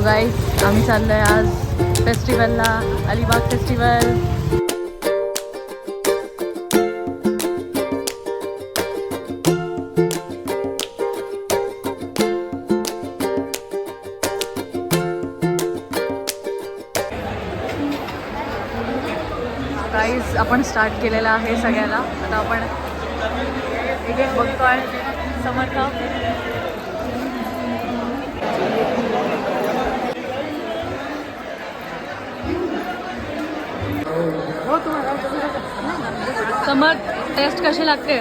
गाईस आम्ही चाललोय आज फेस्टिवलला, अलिबाग फेस्टिवल. गाईज आपण स्टार्ट केलेला आहे सगळ्याला. आता आपण एक एक बघतोय. समर्थ समर्थ टेस्ट कशी लागते?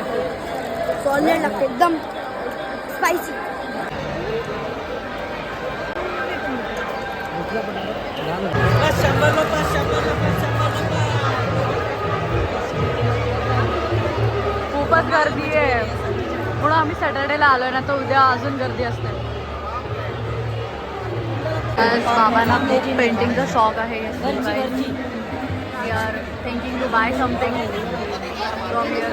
सॉलिड लागते, एकदम स्पायसी. खूपच गर्दी आहे म्हणून आम्ही सॅटर्डेला आलोय ना, तर उद्या अजून गर्दी असते. बाबांना खूप पेंटिंगचा शॉक आहे. We are thinking to buy something from here.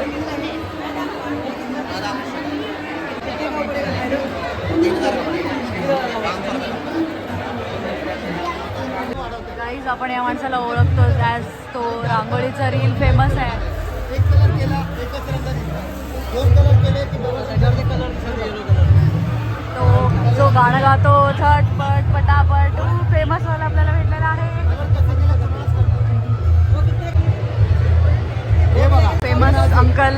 Guys आपण या माणसाला ओळखतो, ॲज तो रांगोळीचा रील फेमस आहे. तो जो गाणं गातो झटपट पटापट, फेमस वाला आपल्याला भेटलेला आहे. फेमस अंकल,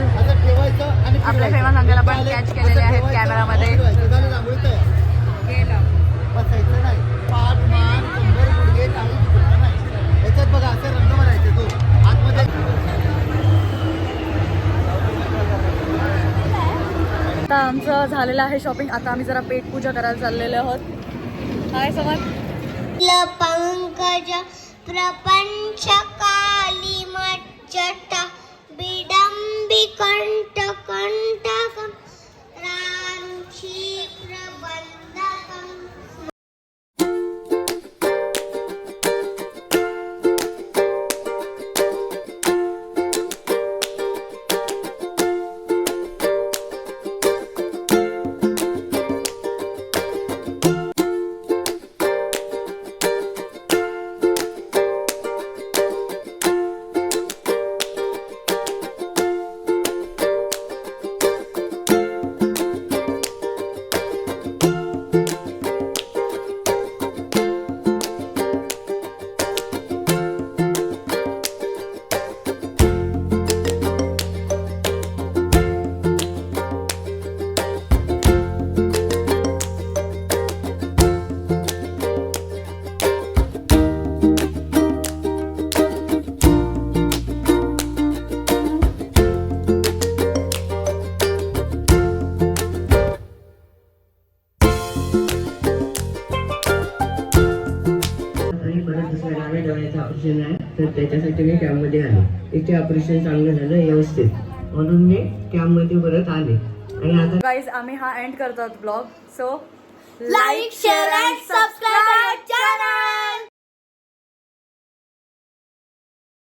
आपले फेमस अंकल आपण कॅच केलेले आहेत कॅमेरामध्ये. आता आमचं झालेलं आहे शॉपिंग. आता आम्ही जरा पेट पूजा करायला चाललेलो आहोत. काय समज पंकज प्रपंच काली मच्चटा बिडंबी कंठ कंठकम रांची प्रबंधकम. तर त्याच्यासाठी मी कॅम्पमध्ये आले. इथे ऑपरेशन चांगलं झालं व्यवस्थित, म्हणून मी कॅम्पमध्ये परत आले. आणि आता गाईज आम्ही हा एंड करतो blog. So like share and subscribe channel.